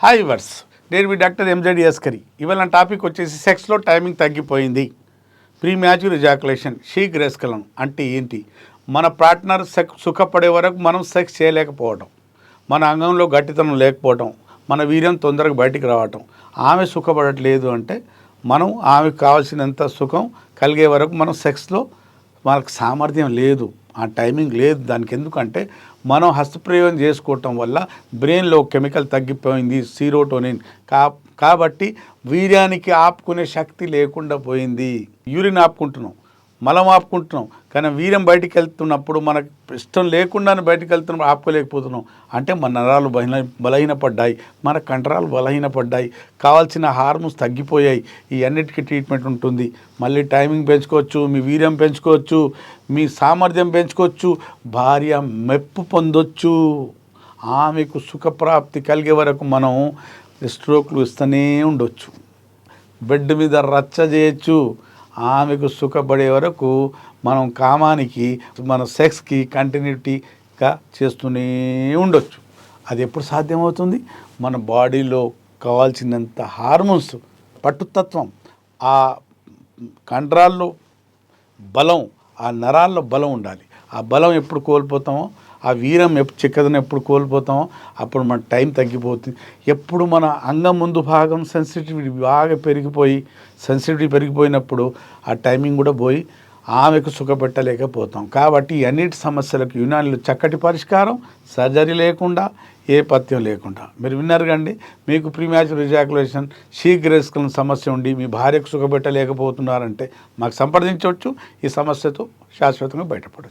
Hi verse, నేను మీ doctor MZ యస్కరి. ఇవాళ నా టాపిక్ వచ్చేసి సెక్స్లో టైమింగ్ తగ్గిపోయింది, ప్రీ మ్యాచ్యూర్ ఎజాకులేషన్, శీఘ్రస్ఖలనం అంటే ఏంటి? మన పార్ట్నర్ సుఖపడే వరకు మనం సెక్స్ చేయలేకపోవడం, మన అంగంలో గట్టితనం లేకపోవడం, మన వీర్యం తొందరగా బయటికి రావటం, ఆమె సుఖపడట్లేదు అంటే మనం ఆమెకు కావాల్సినంత సుఖం కలిగే వరకు మనం సెక్స్లో మనకు సామర్థ్యం లేదు, ఆ టైమింగ్ లేదు. దానికి ఎందుకంటే మనం హస్తప్రయోగం చేసుకోవటం వల్ల బ్రెయిన్లో కెమికల్ తగ్గిపోయింది, సీరోటోనిన్. కాబట్టి వీర్యానికి ఆపుకునే శక్తి లేకుండా పోయింది. యూరిన్ ఆపుకుంటున్నాం, మలం ఆపుకుంటున్నాం, కానీ వీర్యం బయటికి వెళ్తున్నప్పుడు మనకు ఇష్టం లేకుండానే బయటికి వెళ్తున్నప్పుడు ఆపుకోలేకపోతున్నాం. అంటే మన నరాలు బలహీనపడ్డాయి, మన కండరాలు బలహీనపడ్డాయి, కావాల్సిన హార్మోన్స్ తగ్గిపోయాయి. ఈ అన్నిటికీ ట్రీట్మెంట్ ఉంటుంది. మళ్ళీ టైమింగ్ పెంచుకోవచ్చు, మీ వీర్యం పెంచుకోవచ్చు, మీ సామర్థ్యం పెంచుకోవచ్చు, భార్య మెప్పు పొందొచ్చు, ఆమెకు సుఖప్రాప్తి కలిగే వరకు మనం స్ట్రోక్లు ఇస్తూనే ఉండొచ్చు, బెడ్ మీద రచ్చ చేయొచ్చు, ఆమెకు సుఖపడే వరకు మనం కామానికి మన సెక్స్కి కంటిన్యూటీగా చేస్తూనే ఉండొచ్చు. అది ఎప్పుడు సాధ్యమవుతుంది? మన బాడీలో కావాల్సినంత హార్మోన్స్, పట్టుతత్వం, ఆ కండరాల్లో బలం, ఆ నరాల్లో బలం ఉండాలి. ఆ బలం ఎప్పుడు కోల్పోతామో, ఆ వీరం చిక్కదనం ఎప్పుడు కోల్పోతామో అప్పుడు మన టైం తగ్గిపోతుంది. ఎప్పుడు మన అంగం ముందు భాగం సెన్సిటివిటీ బాగా సెన్సిటివిటీ పెరిగిపోయినప్పుడు ఆ టైమింగ్ కూడా పోయి ఆమెకు సుఖపెట్టలేకపోతాం. కాబట్టి ఈ అన్నిటి సమస్యలకు యునానిలో చక్కటి పరిష్కారం, సర్జరీ లేకుండా, ఏ పథ్యం లేకుండా. మీరు విన్నారు కండి, మీకు ప్రీ మ్యాచ్యూర్ ఎజాకులేషన్, శీఘ్రస్ఖలనం సమస్య ఉండి మీ భార్యకు సుఖపెట్టలేకపోతున్నారంటే మాకు సంప్రదించవచ్చు. ఈ సమస్యతో శాశ్వతంగా బయటపడవచ్చు.